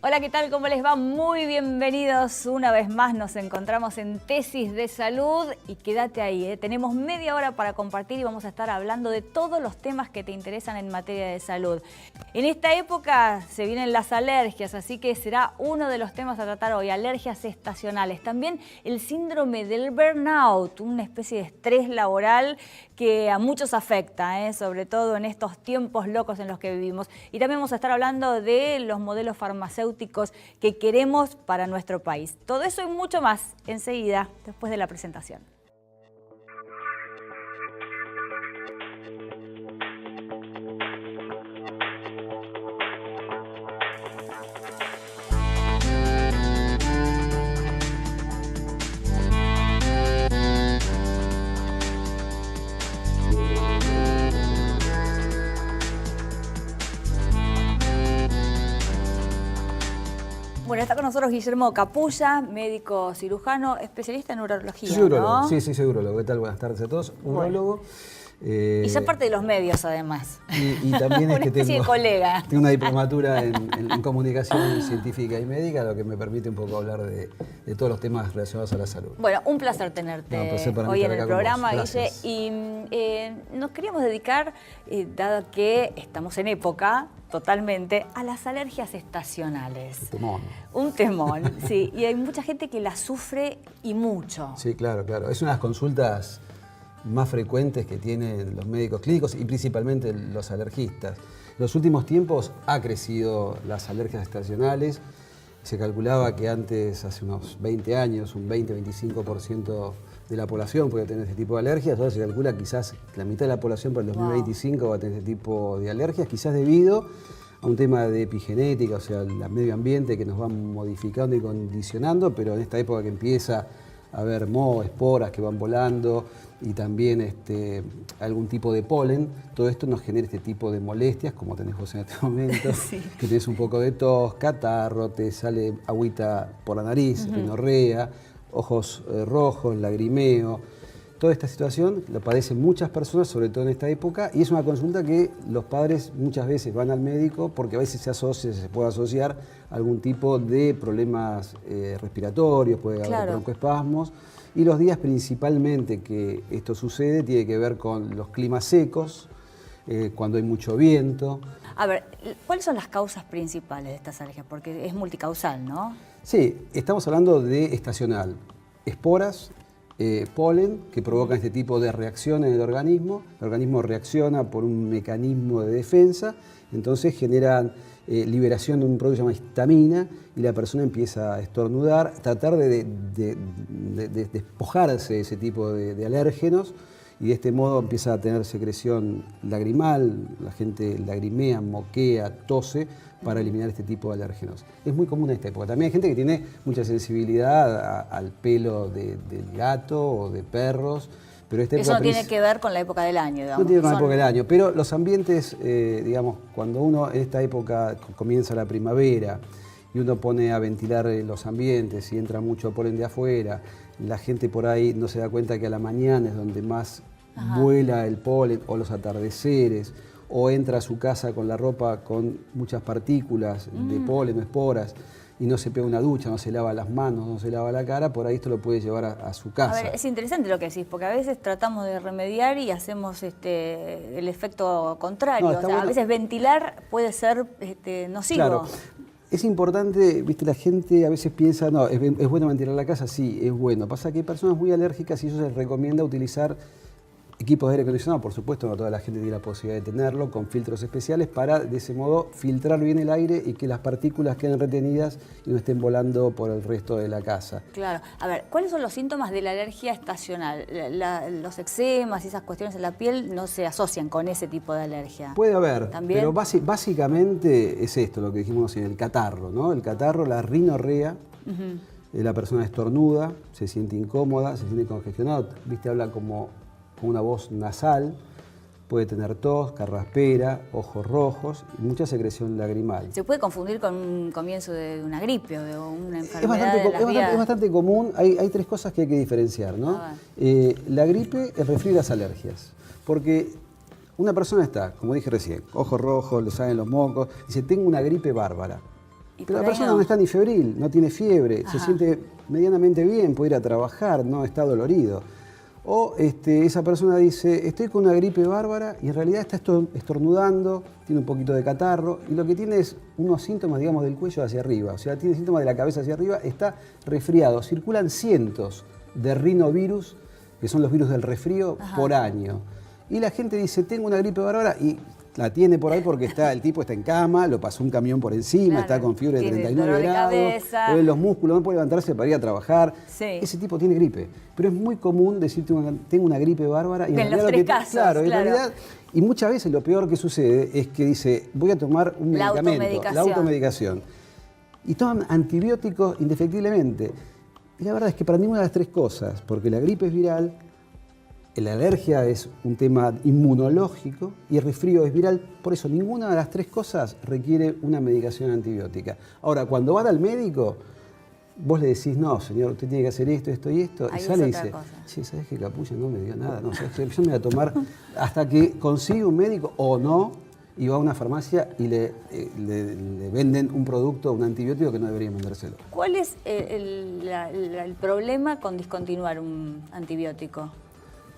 Hola, ¿qué tal? ¿Cómo les va? Muy bienvenidos. Una vez más nos encontramos en Tesis de Salud y quédate ahí, Tenemos media hora para compartir y vamos a estar hablando de todos los temas que te interesan en materia de salud. En esta época se vienen las alergias, así que será uno de los temas a tratar hoy, alergias estacionales. También el síndrome del burnout, una especie de estrés laboral que a muchos afecta, sobre todo en estos tiempos locos en los que vivimos. Y también vamos a estar hablando de los modelos farmacéuticos que queremos para nuestro país. Todo eso y mucho más enseguida, después de la presentación. Bueno, está con nosotros Guillermo Capulla, médico cirujano, especialista en urología, Sí, urólogo. ¿no? Sí, urólogo. ¿Qué tal? Buenas tardes a todos. Urólogo. Y ya parte de los medios, además. Y también es una que especie tengo, de colega. tengo una diplomatura en comunicación científica y médica, lo que me permite un poco hablar de todos los temas relacionados a la salud. Bueno, un placer tenerte hoy en el programa, Guille. Y nos queríamos dedicar, dado que estamos en época, totalmente, a las alergias estacionales. Un temón. Un temón, sí. Y hay mucha gente que la sufre y mucho. Sí, claro. Es una de las consultas más frecuentes que tienen los médicos clínicos y principalmente los alergistas. En los últimos tiempos ha crecido las alergias estacionales. Se calculaba que antes, hace unos 20 años, un 20-25% de la población podía tener este tipo de alergias. Ahora se calcula quizás que la mitad de la población para el 2025 va a tener este tipo de alergias, quizás debido a un tema de epigenética, o sea, el medio ambiente que nos va modificando y condicionando, pero en esta época que empieza a haber moho, esporas que van volando y también algún tipo de polen, todo esto nos genera este tipo de molestias, como tenés vos en este momento, sí. Que tenés un poco de tos, catarro, te sale agüita por la nariz, rinorrea, ojos rojos, lagrimeo. Toda esta situación la padecen muchas personas, sobre todo en esta época, y es una consulta que los padres muchas veces van al médico porque a veces se puede asociar a algún tipo de problemas respiratorios, puede haber broncoespasmos, y los días principalmente que esto sucede tiene que ver con los climas secos, cuando hay mucho viento. A ver, ¿cuáles son las causas principales de estas alergias? Porque es multicausal, ¿no? Sí, estamos hablando de estacional, esporas, polen que provocan este tipo de reacción en el organismo reacciona por un mecanismo de defensa, entonces generan liberación de un producto llamado histamina y la persona empieza a estornudar, tratar de despojarse de ese tipo de alérgenos y de este modo empieza a tener secreción lagrimal, la gente lagrimea, moquea, tose para eliminar este tipo de alérgenos. Es muy común en esta época. También hay gente que tiene mucha sensibilidad al pelo del gato o de perros, pero eso no tiene que ver con la época del año, digamos. No tiene que ver con la época del año, pero los ambientes, digamos, cuando uno en esta época comienza la primavera y uno pone a ventilar los ambientes y entra mucho polen de afuera, la gente por ahí no se da cuenta que a la mañana es donde más vuela el polen, o los atardeceres, o entra a su casa con la ropa con muchas partículas de polen o esporas y no se pega una ducha, no se lava las manos, no se lava la cara, por ahí esto lo puede llevar a su casa. A ver, es interesante lo que decís, porque a veces tratamos de remediar y hacemos el efecto contrario. No, a veces ventilar puede ser nocivo. Claro. Es importante, viste, la gente a veces piensa, no, es bueno ventilar la casa, sí, es bueno. Pasa que hay personas muy alérgicas y eso se les recomienda utilizar equipos de aire acondicionado, por supuesto, no toda la gente tiene la posibilidad de tenerlo, con filtros especiales para, de ese modo, filtrar bien el aire y que las partículas queden retenidas y no estén volando por el resto de la casa. Claro. A ver, ¿cuáles son los síntomas de la alergia estacional? Los eczemas y esas cuestiones en la piel no se asocian con ese tipo de alergia. Puede haber, ¿también? Pero básicamente es esto, lo que dijimos en el catarro, ¿no? El catarro, la rinorrea, la persona estornuda, se siente incómoda, se siente congestionada, viste, habla como con una voz nasal, puede tener tos, carraspera, ojos rojos y mucha secreción lagrimal. ¿Se puede confundir con un comienzo de una gripe o de una enfermedad de las vías? Es bastante común, hay tres cosas que hay que diferenciar, ¿no? La gripe, el resfrío y las alergias. Porque una persona está, como dije recién, ojos rojos, le salen los mocos, dice, tengo una gripe bárbara. Pero la persona no está ni febril, no tiene fiebre, se siente medianamente bien, puede ir a trabajar, no está dolorido. O esa persona dice, estoy con una gripe bárbara y en realidad está estornudando, tiene un poquito de catarro y lo que tiene es unos síntomas, digamos, del cuello hacia arriba. O sea, tiene síntomas de la cabeza hacia arriba, está resfriado. Circulan cientos de rinovirus, que son los virus del resfrío, por año. Y la gente dice, tengo una gripe bárbara y la tiene por ahí porque el tipo está en cama, lo pasó un camión por encima, está con fiebre de 39 grados, le ven los músculos, no puede levantarse para ir a trabajar. Sí. Ese tipo tiene gripe. Pero es muy común decir, tengo una gripe bárbara. Y en los tres casos, claro. En realidad, y muchas veces lo peor que sucede es que dice, voy a tomar un medicamento, la automedicación. Y toman antibióticos indefectiblemente. Y la verdad es que para ninguna de las tres cosas, porque la gripe es viral, la alergia es un tema inmunológico y el resfrío es viral. Por eso, ninguna de las tres cosas requiere una medicación antibiótica. Ahora, cuando van al médico, vos le decís, no, señor, usted tiene que hacer esto, esto y esto. Y sale y dice, sí, ¿sabes qué, Capulla? No me dio nada. No, ¿sabes qué? Yo me voy a tomar hasta que consigue un médico o no, y va a una farmacia y le venden un producto, un antibiótico que no deberían vendérselo. ¿Cuál es el problema con discontinuar un antibiótico?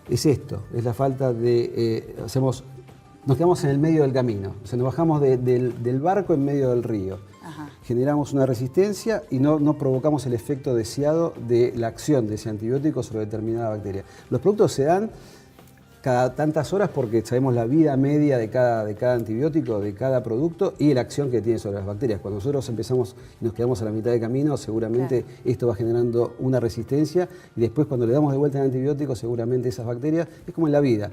Es esto, es la falta de... nos quedamos en el medio del camino, o sea, nos bajamos del barco en medio del río. Generamos una resistencia y no provocamos el efecto deseado de la acción de ese antibiótico sobre determinada bacteria. Los productos se dan cada tantas horas porque sabemos la vida media de cada antibiótico, de cada producto y la acción que tiene sobre las bacterias. Cuando nosotros empezamos y nos quedamos a la mitad del camino, seguramente esto va generando una resistencia y después cuando le damos de vuelta el antibiótico, seguramente esas bacterias, es como en la vida.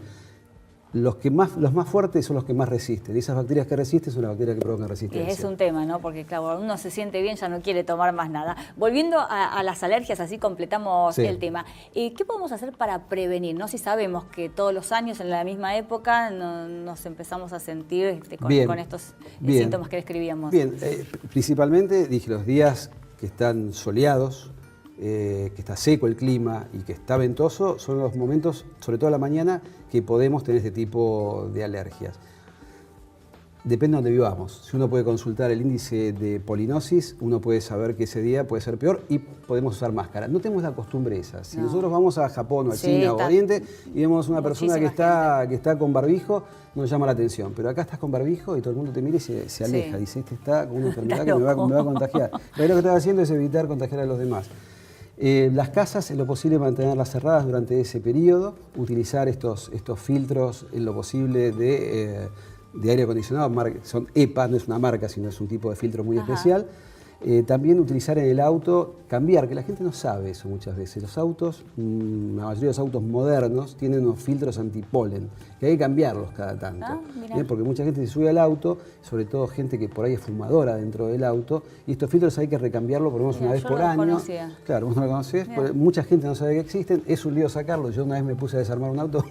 Los más fuertes son los que más resisten. Y esas bacterias que resisten son las bacterias que provocan resistencia. Es un tema, ¿no? Porque claro, cuando uno se siente bien ya no quiere tomar más nada. Volviendo a las alergias, así completamos el tema. ¿Qué podemos hacer para prevenir? ¿No? Si sabemos que todos los años, en la misma época, nos empezamos a sentir con estos síntomas que describíamos. Bien, principalmente, dije, los días que están soleados, que está seco el clima y que está ventoso, son los momentos, sobre todo a la mañana, que podemos tener este tipo de alergias. Depende de donde vivamos. Si uno puede consultar el índice de polinosis, uno puede saber que ese día puede ser peor y podemos usar máscara. No tenemos la costumbre esa. Si nosotros vamos a Japón o a China o a Oriente y vemos una persona que está con barbijo, nos llama la atención. Pero acá estás con barbijo y todo el mundo te mira y se aleja. Dice, este está con una enfermedad que me va a contagiar. Pero ahí lo que está haciendo es evitar contagiar a los demás. Las casas, en lo posible, mantenerlas cerradas durante ese periodo, utilizar estos filtros en lo posible de aire acondicionado, son EPA, no es una marca, sino es un tipo de filtro muy especial. También utilizar en el auto, cambiar, que la gente no sabe eso muchas veces. Los autos, la mayoría de los autos modernos tienen unos filtros antipolen, que hay que cambiarlos cada tanto. Porque mucha gente se sube al auto, sobre todo gente que por ahí es fumadora dentro del auto, y estos filtros hay que recambiarlos por lo menos una vez por año. Conocía. Claro, vos no lo conocés, mucha gente no sabe que existen, es un lío sacarlos. Yo una vez me puse a desarmar un auto,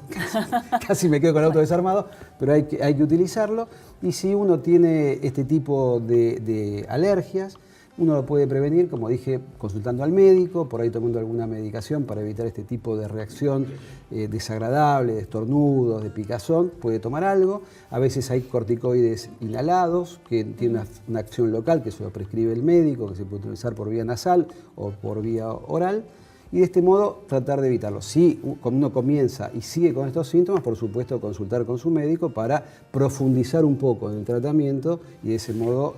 casi me quedo con el auto desarmado, pero hay que utilizarlo. Y si uno tiene este tipo de alergias, uno lo puede prevenir, como dije, consultando al médico, por ahí tomando alguna medicación para evitar este tipo de reacción desagradable, de estornudos, de picazón, puede tomar algo. A veces hay corticoides inhalados que tienen una acción local que se lo prescribe el médico, que se puede utilizar por vía nasal o por vía oral. Y de este modo tratar de evitarlo. Si uno comienza y sigue con estos síntomas, por supuesto consultar con su médico para profundizar un poco en el tratamiento y de ese modo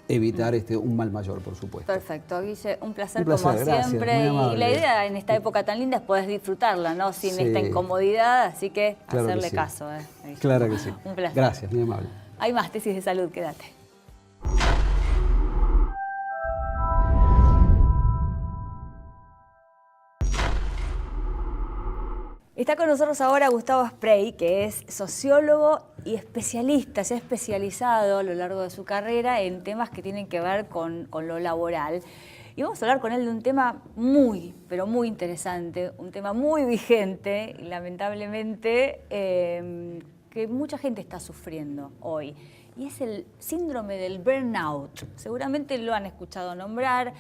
evitar un mal mayor, por supuesto. Perfecto, Guille, un placer como siempre. Y la idea en esta época tan linda es poder disfrutarla, ¿no? Sin esta incomodidad, así que claro hacerle caso. Claro que sí. Un placer. Gracias, muy amable. Hay más tesis de salud, quédate. Está con nosotros ahora Gustavo Sprey, que es sociólogo y especialista, se ha especializado a lo largo de su carrera en temas que tienen que ver con lo laboral. Y vamos a hablar con él de un tema muy, pero muy interesante, un tema muy vigente y lamentablemente que mucha gente está sufriendo hoy. Y es el síndrome del burnout. Seguramente lo han escuchado nombrar.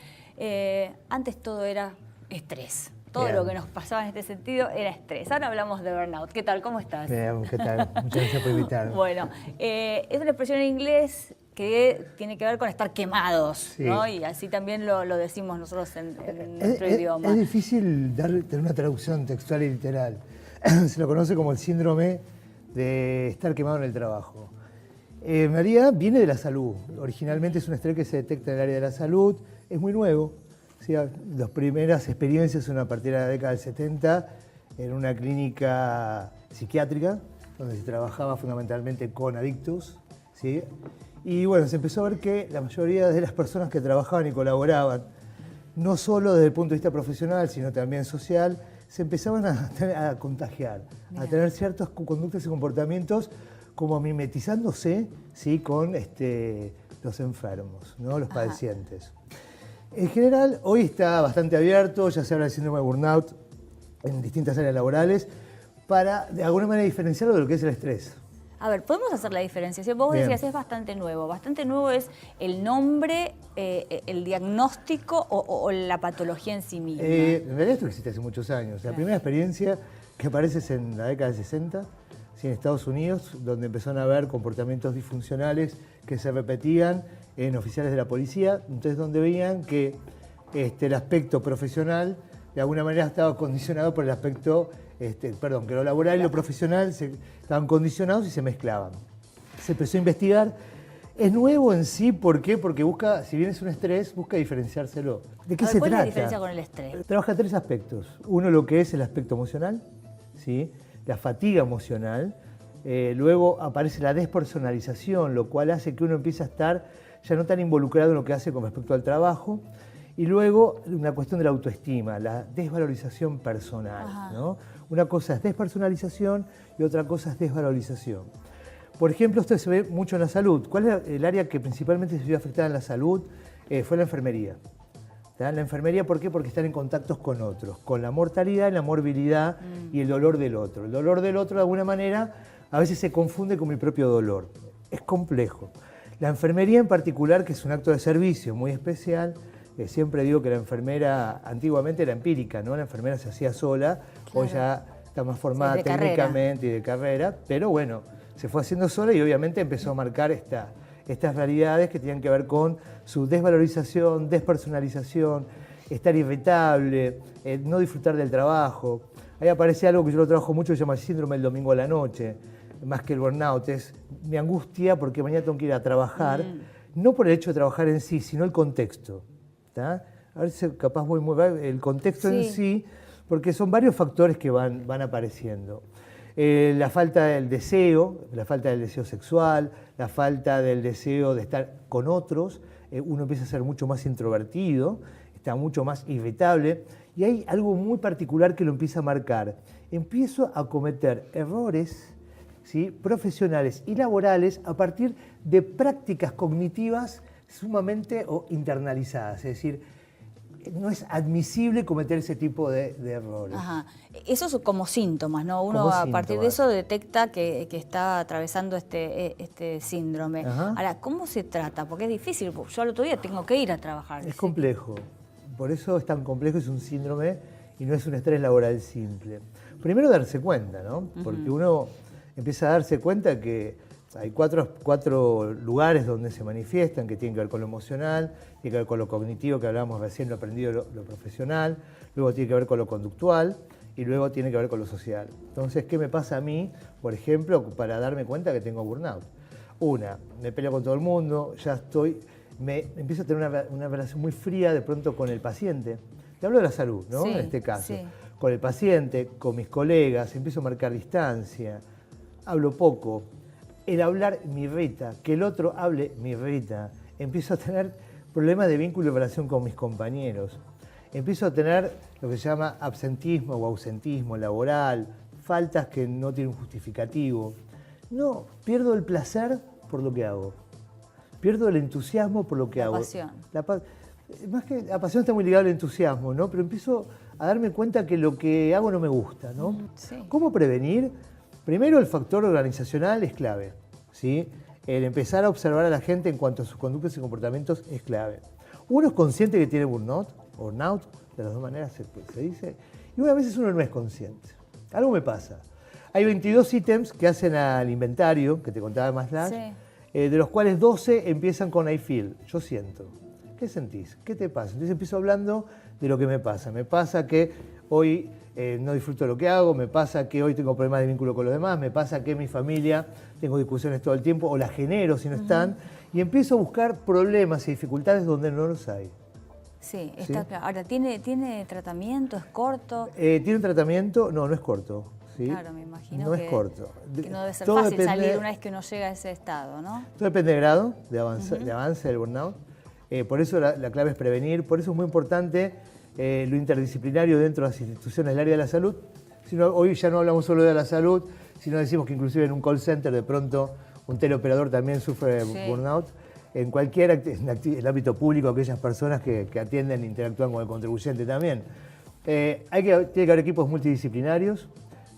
Antes todo era estrés. Todo lo que nos pasaba en este sentido era estrés. Ahora hablamos de burnout. ¿Qué tal? ¿Cómo estás? Bien, ¿qué tal? Muchas gracias por invitarme. Bueno, es una expresión en inglés que tiene que ver con estar quemados, Sí. ¿no? Y así también lo decimos nosotros en nuestro idioma. Es difícil tener una traducción textual y literal. Se lo conoce como el síndrome de estar quemado en el trabajo. En realidad viene de la salud. Originalmente es un estrés que se detecta en el área de la salud. Es muy nuevo. ¿Sí? Las primeras experiencias son a partir de la década del 70 en una clínica psiquiátrica donde se trabajaba fundamentalmente con adictos. ¿Sí? Y bueno, se empezó a ver que la mayoría de las personas que trabajaban y colaboraban, no solo desde el punto de vista profesional, sino también social, se empezaban a contagiar, a tener ciertas conductas y comportamientos como mimetizándose, ¿sí? Con los enfermos, ¿no? Los padecientes. En general, hoy está bastante abierto, ya se habla del síndrome de burnout en distintas áreas laborales, para de alguna manera diferenciarlo de lo que es el estrés. A ver, podemos hacer la diferenciación. Vos Bien. decías, es bastante nuevo. Bastante nuevo es el nombre, el diagnóstico o la patología en sí misma. En realidad esto existe hace muchos años. La primera experiencia que aparece es en la década del 60, ¿sí? En Estados Unidos, donde empezaron a haber comportamientos disfuncionales que se repetían en oficiales de la policía, entonces donde veían que el aspecto profesional de alguna manera estaba condicionado por el aspecto, que lo laboral y lo profesional estaban condicionados y se mezclaban. Se empezó a investigar. Es nuevo en sí, ¿por qué? Porque busca, si bien es un estrés, busca diferenciárselo. ¿De qué se ¿Cuál trata? es la diferencia con el estrés? Trabaja tres aspectos. Uno, lo que es el aspecto emocional, ¿sí? La fatiga emocional. Luego aparece la despersonalización, lo cual hace que uno empiece a estar ya no tan involucrado en lo que hace con respecto al trabajo. Y luego una cuestión de la autoestima, la desvalorización personal, ¿no? Una cosa es despersonalización y otra cosa es desvalorización. Por ejemplo, esto se ve mucho en la salud. ¿Cuál es el área que principalmente se vio afectada en la salud? Fue la enfermería. ¿Tá? La enfermería, ¿por qué? Porque están en contactos con otros, con la mortalidad, la morbilidad y el dolor del otro. El dolor del otro, de alguna manera, a veces se confunde con mi propio dolor. Es complejo. La enfermería en particular, que es un acto de servicio muy especial, siempre digo que la enfermera antiguamente era empírica, ¿no? La enfermera se hacía sola, hoy ya está más formada técnicamente y de carrera, pero bueno, se fue haciendo sola y obviamente empezó a marcar estas realidades que tenían que ver con su desvalorización, despersonalización, estar irritable, no disfrutar del trabajo. Ahí aparece algo que yo lo trabajo mucho, que se llama el síndrome del domingo a la noche, más que el burnout, es mi angustia porque mañana tengo que ir a trabajar, no por el hecho de trabajar en sí, sino el contexto. ¿Tá? A ver si capaz voy muy bien, el contexto en sí, porque son varios factores que van apareciendo. La falta del deseo sexual, la falta del deseo de estar con otros, uno empieza a ser mucho más introvertido, está mucho más irritable, y hay algo muy particular que lo empieza a marcar. Empiezo a cometer errores, ¿sí? Profesionales y laborales a partir de prácticas cognitivas sumamente internalizadas, es decir, no es admisible cometer ese tipo de errores. Ajá. Eso es como síntomas, ¿no? Uno a partir de eso detecta que está atravesando este síndrome. Ajá. Ahora, ¿cómo se trata? Porque es difícil, yo al otro día tengo que ir a trabajar. Es complejo, por eso es tan complejo, es un síndrome y no es un estrés laboral simple. Primero darse cuenta, ¿no? Porque uno empieza a darse cuenta que hay cuatro lugares donde se manifiestan, que tienen que ver con lo emocional, tiene que ver con lo cognitivo, que hablábamos recién, lo aprendido, lo profesional, luego tiene que ver con lo conductual y luego tiene que ver con lo social. Entonces, ¿qué me pasa a mí, por ejemplo, para darme cuenta que tengo burnout? Me peleo con todo el mundo, empiezo a tener una relación muy fría de pronto con el paciente. Te hablo de la salud, ¿no? Sí, en este caso. sí. Con el paciente, con mis colegas, empiezo a marcar distancia, hablo poco. El hablar me irrita, que el otro hable me irrita. Empiezo a tener problemas de vínculo y relación con mis compañeros. Empiezo a tener lo que se llama absentismo o ausentismo laboral, faltas que no tienen un justificativo. No, pierdo el placer por lo que hago. Pierdo el entusiasmo por lo que hago. Pasión. Más que la pasión está muy ligada al entusiasmo, ¿no? Pero empiezo a darme cuenta que lo que hago no me gusta, ¿no? Sí. ¿Cómo prevenir? Primero, el factor organizacional es clave, ¿sí? El empezar a observar a la gente en cuanto a sus conductas y comportamientos es clave. Uno es consciente que tiene burnout, de las dos maneras se dice, y una vez uno no es consciente. Algo me pasa. Hay 22 ítems que hacen al inventario, que te contaba más, de los cuales 12 empiezan con I feel, yo siento. ¿Qué sentís? ¿Qué te pasa? Entonces empiezo hablando de lo que me pasa. Me pasa que hoy no disfruto de lo que hago, me pasa que hoy tengo problemas de vínculo con los demás, me pasa que en mi familia tengo discusiones todo el tiempo o las genero si no están, y empiezo a buscar problemas y dificultades donde no los hay. Sí, está claro. Ahora, ¿tiene tratamiento? ¿Es corto? ¿Tiene un tratamiento? No, no es corto. ¿sí? Claro, me imagino no que, es corto. que no debe ser Todo fácil depende, salir una vez que uno llega a ese estado, ¿no? Todo depende del grado de avance del burnout. Por eso la clave es prevenir, por eso es muy importante lo interdisciplinario dentro de las instituciones del área de la salud. Hoy ya no hablamos solo de la salud, sino decimos que inclusive en un call center de pronto un teleoperador también sufre burnout. En cualquier en el ámbito público, aquellas personas que atienden e interactúan con el contribuyente también. Tiene que haber equipos multidisciplinarios,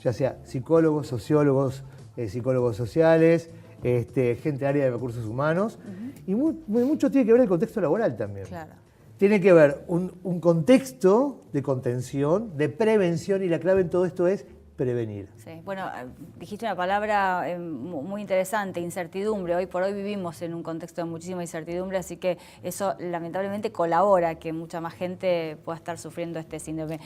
ya sea psicólogos, sociólogos, psicólogos sociales, gente del área de recursos humanos, y mucho tiene que ver el contexto laboral también. Claro. Tiene que ver un contexto de contención, de prevención, y la clave en todo esto es prevenir. Sí. Bueno, dijiste una palabra muy interesante, incertidumbre. Hoy por hoy vivimos en un contexto de muchísima incertidumbre, así que eso lamentablemente colabora a que mucha más gente pueda estar sufriendo este síndrome.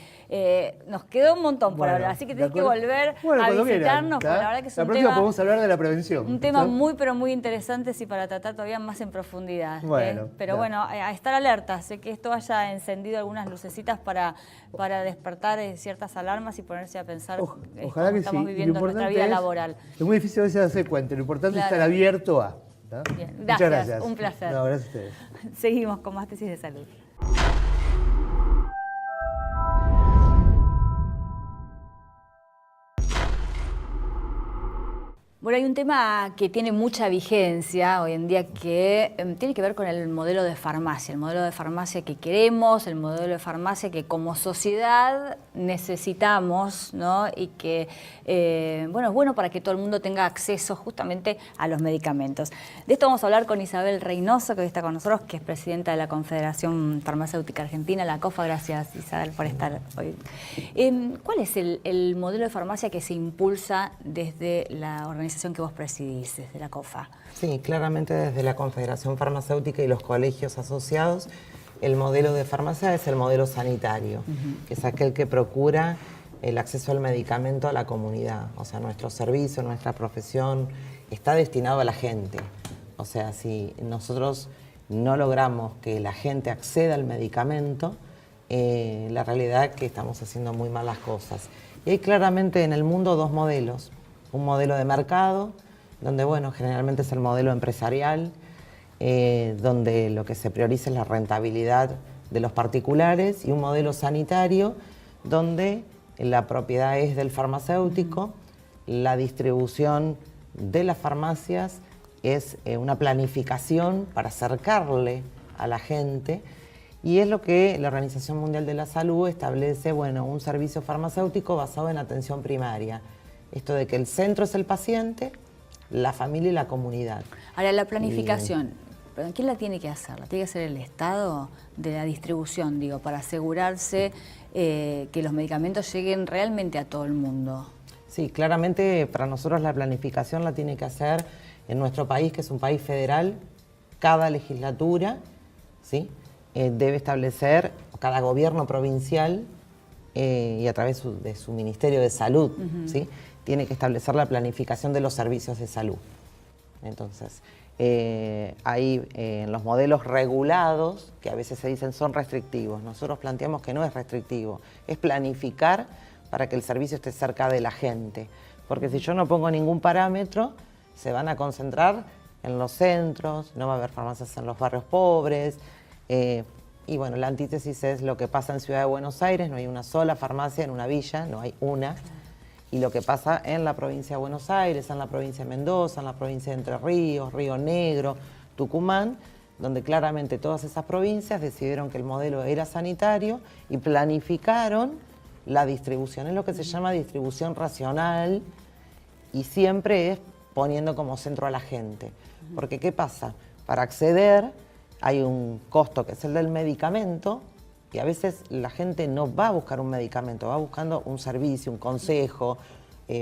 Nos quedó un montón por hablar, así que tenés que volver a visitarnos, porque la verdad que es la un próxima tema, podemos hablar de la prevención. un tema muy, pero muy interesante, sí, para tratar todavía más en profundidad. Bueno, pero bueno, a estar alerta. Sé que esto haya encendido algunas lucecitas para despertar ciertas alarmas y ponerse a pensar ojalá que estamos viviendo nuestra vida laboral. Es muy difícil a veces darse cuenta, lo importante es estar abierto a. Bien, Muchas gracias. Un placer. No, gracias a ustedes. Seguimos con más tesis de salud. Bueno, hay un tema que tiene mucha vigencia hoy en día que tiene que ver con el modelo de farmacia, el modelo de farmacia que queremos, el modelo de farmacia que como sociedad necesitamos, ¿no? Y que, bueno, es bueno para que todo el mundo tenga acceso justamente a los medicamentos. De esto vamos a hablar con Isabel Reynoso, que hoy está con nosotros, que es presidenta de la Confederación Farmacéutica Argentina, la COFA. Gracias, Isabel, por estar hoy. ¿Cuál es el modelo de farmacia que se impulsa desde la organización que vos presidís, desde la COFA? Sí, claramente desde la Confederación Farmacéutica y los colegios asociados, el modelo de farmacia es el modelo sanitario, que es aquel que procura el acceso al medicamento a la comunidad. O sea, nuestro servicio, nuestra profesión está destinado a la gente. O sea, si nosotros no logramos que la gente acceda al medicamento, la realidad es que estamos haciendo muy mal las cosas. Y hay claramente en el mundo dos modelos. Un modelo de mercado, donde, bueno, generalmente es el modelo empresarial, donde lo que se prioriza es la rentabilidad de los particulares, y un modelo sanitario, donde la propiedad es del farmacéutico, la distribución de las farmacias es una planificación para acercarle a la gente, y es lo que la Organización Mundial de la Salud establece, bueno, un servicio farmacéutico basado en atención primaria. Esto de que el centro es el paciente, la familia y la comunidad. Ahora, la planificación, ¿quién la tiene que hacer? ¿La tiene que hacer el Estado de la distribución, digo, para asegurarse que los medicamentos lleguen realmente a todo el mundo? Sí, claramente para nosotros la planificación la tiene que hacer en nuestro país, que es un país federal. Cada legislatura, ¿sí?, debe establecer, cada gobierno provincial y a través de su Ministerio de Salud, ¿sí?, tiene que establecer la planificación de los servicios de salud. Entonces, hay los modelos regulados, que a veces se dicen son restrictivos. Nosotros planteamos que no es restrictivo, es planificar para que el servicio esté cerca de la gente. Porque si yo no pongo ningún parámetro, se van a concentrar en los centros, no va a haber farmacias en los barrios pobres. Y bueno, la antítesis es lo que pasa en Ciudad de Buenos Aires, no hay una sola farmacia en una villa, no hay una. Y lo que pasa en la provincia de Buenos Aires, en la provincia de Mendoza, en la provincia de Entre Ríos, Río Negro, Tucumán, donde claramente todas esas provincias decidieron que el modelo era sanitario y planificaron la distribución. Es lo que se llama distribución racional, y siempre es poniendo como centro a la gente. Porque ¿qué pasa? Para acceder hay un costo que es el del medicamento, y a veces la gente no va a buscar un medicamento, va buscando un servicio, un consejo,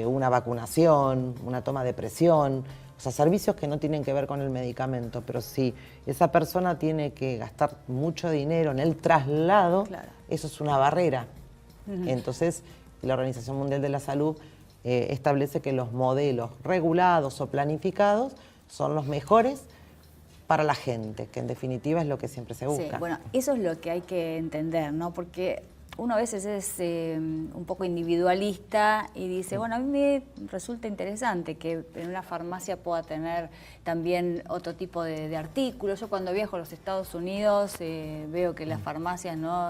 una vacunación, una toma de presión. O sea, servicios que no tienen que ver con el medicamento, pero si esa persona tiene que gastar mucho dinero en el traslado, Claro. eso es una barrera. Entonces, la Organización Mundial de la Salud establece que los modelos regulados o planificados son los mejores para la gente, que en definitiva es lo que siempre se busca. Sí, bueno, eso es lo que hay que entender, ¿no? Porque uno a veces es un poco individualista y dice, bueno, a mí me resulta interesante que en una farmacia pueda tener también otro tipo de artículos. Yo cuando viajo a los Estados Unidos veo que las farmacias, ¿no?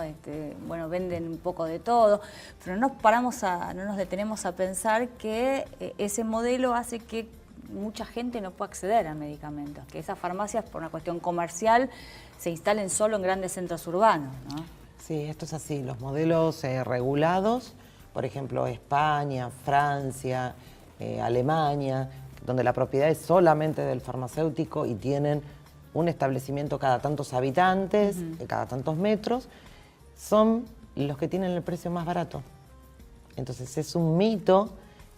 Bueno, venden un poco de todo, pero no nos detenemos a pensar que ese modelo hace que mucha gente no pueda acceder a medicamentos, que esas farmacias por una cuestión comercial se instalen solo en grandes centros urbanos, ¿no? Sí, esto es así. Los modelos regulados, por ejemplo, España, Francia, Alemania, donde la propiedad es solamente del farmacéutico y tienen un establecimiento cada tantos habitantes, cada tantos metros, son los que tienen el precio más barato. Entonces es un mito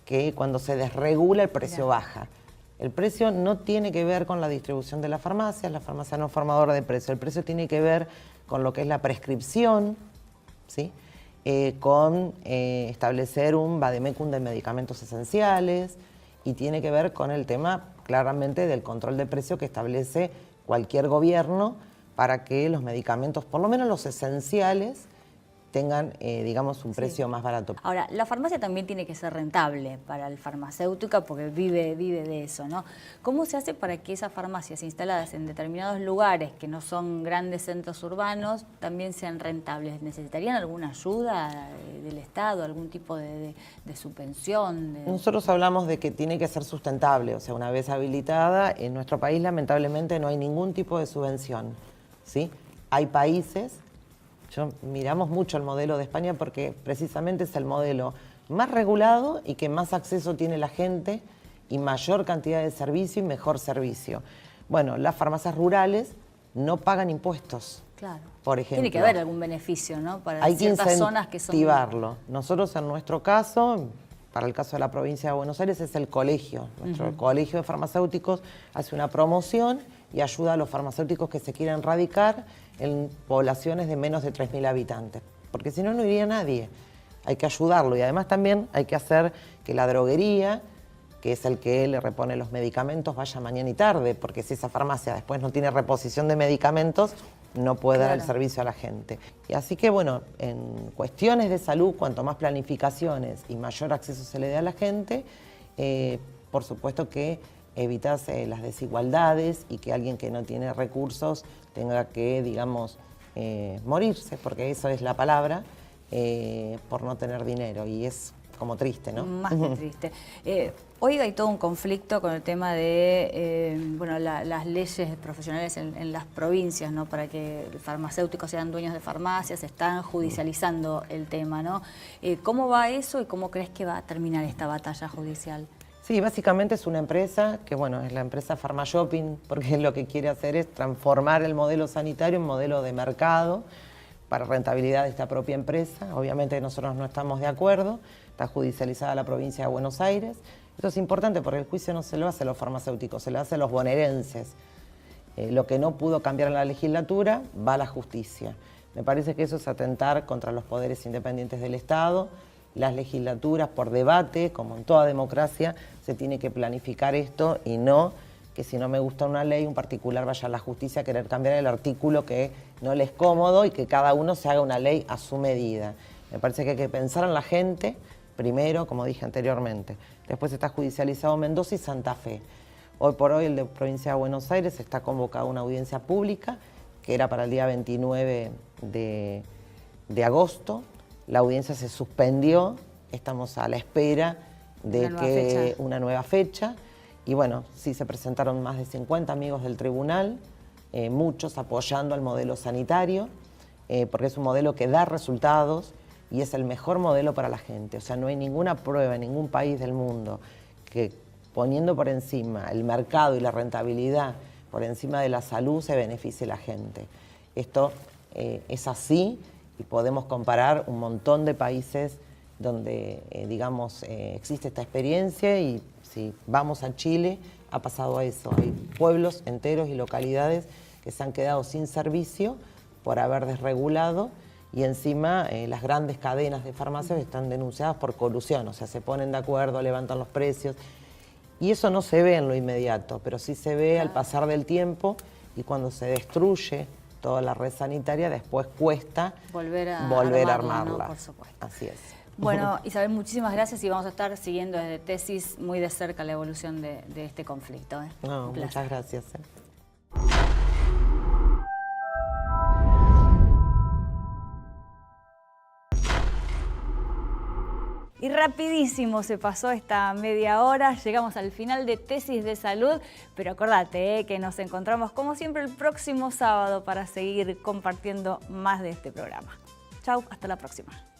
que cuando se desregula el precio baja. El precio no tiene que ver con la distribución de la farmacia no es formadora de precio. El precio tiene que ver con lo que es la prescripción, ¿sí? Con establecer un vademecum de medicamentos esenciales y tiene que ver con el tema claramente del control de precio que establece cualquier gobierno para que los medicamentos, por lo menos los esenciales, tengan, digamos, un precio más barato. Ahora, la farmacia también tiene que ser rentable para el farmacéutico porque vive de eso, ¿no? ¿Cómo se hace para que esas farmacias instaladas en determinados lugares que no son grandes centros urbanos también sean rentables? ¿Necesitarían alguna ayuda del Estado, algún tipo de subvención? Nosotros hablamos de que tiene que ser sustentable, o sea, una vez habilitada, en nuestro país lamentablemente no hay ningún tipo de subvención, ¿sí? Hay países. Miramos mucho el modelo de España porque precisamente es el modelo más regulado y que más acceso tiene la gente y mayor cantidad de servicio y mejor servicio. Bueno, las farmacias rurales no pagan impuestos. Claro. Por ejemplo. Tiene que haber algún beneficio, ¿no? Para hay ciertas zonas que son... incentivarlo. Nosotros en nuestro caso, para el caso de la provincia de Buenos Aires, es el colegio. Nuestro colegio de farmacéuticos hace una promoción y ayuda a los farmacéuticos que se quieran radicar en poblaciones de menos de 3.000 habitantes, porque si no, no iría nadie. Hay que ayudarlo y además también hay que hacer que la droguería, que es el que le repone los medicamentos, vaya mañana y tarde, porque si esa farmacia después no tiene reposición de medicamentos, no puede dar el servicio a la gente. Y así que, bueno, en cuestiones de salud, cuanto más planificaciones y mayor acceso se le dé a la gente, por supuesto que evitas las desigualdades y que alguien que no tiene recursos tenga que, digamos, morirse, porque eso es la palabra, por no tener dinero, y es como triste, ¿no? Más que triste. Hoy hay todo un conflicto con el tema de bueno, las leyes profesionales en las provincias, ¿no? Para que farmacéuticos sean dueños de farmacias, se están judicializando el tema, ¿no? ¿Cómo va eso y cómo crees que va a terminar esta batalla judicial? Sí, básicamente es una empresa que, bueno, es la empresa PharmaShopping, porque lo que quiere hacer es transformar el modelo sanitario en modelo de mercado para rentabilidad de esta propia empresa. Obviamente nosotros no estamos de acuerdo, está judicializada la provincia de Buenos Aires. Esto es importante porque el juicio no se lo hace a los farmacéuticos, se lo hace a los bonaerenses. Lo que no pudo cambiar en la legislatura va a la justicia. Me parece que eso es atentar contra los poderes independientes del Estado. Las legislaturas, por debate, como en toda democracia, se tiene que planificar esto y no que si no me gusta una ley, un particular vaya a la justicia a querer cambiar el artículo que no le es cómodo y que cada uno se haga una ley a su medida. Me parece que hay que pensar en la gente, primero, como dije anteriormente. Después está judicializado Mendoza y Santa Fe. Hoy por hoy el de Provincia de Buenos Aires está convocado a una audiencia pública, que era para el día 29 de agosto. La audiencia se suspendió, estamos a la espera de una nueva fecha. Y bueno, sí se presentaron más de 50 amigos del tribunal, muchos apoyando al modelo sanitario, porque es un modelo que da resultados y es el mejor modelo para la gente. O sea, no hay ninguna prueba en ningún país del mundo que poniendo por encima el mercado y la rentabilidad por encima de la salud se beneficie la gente. Esto es así. Y podemos comparar un montón de países donde, digamos, existe esta experiencia y si vamos a Chile, ha pasado eso. Hay pueblos enteros y localidades que se han quedado sin servicio por haber desregulado y encima las grandes cadenas de farmacias están denunciadas por colusión, o sea, se ponen de acuerdo, levantan los precios y eso no se ve en lo inmediato, pero sí se ve al pasar del tiempo y cuando se destruye toda la red sanitaria, después cuesta volver a armarla. ¿no? Por supuesto. Así es. Bueno, Isabel, muchísimas gracias y vamos a estar siguiendo desde Tesis muy de cerca la evolución de este conflicto. No, muchas gracias. Y rapidísimo se pasó esta media hora, llegamos al final de Tesis de Salud, pero acordate que nos encontramos como siempre el próximo sábado para seguir compartiendo más de este programa. Chau, hasta la próxima.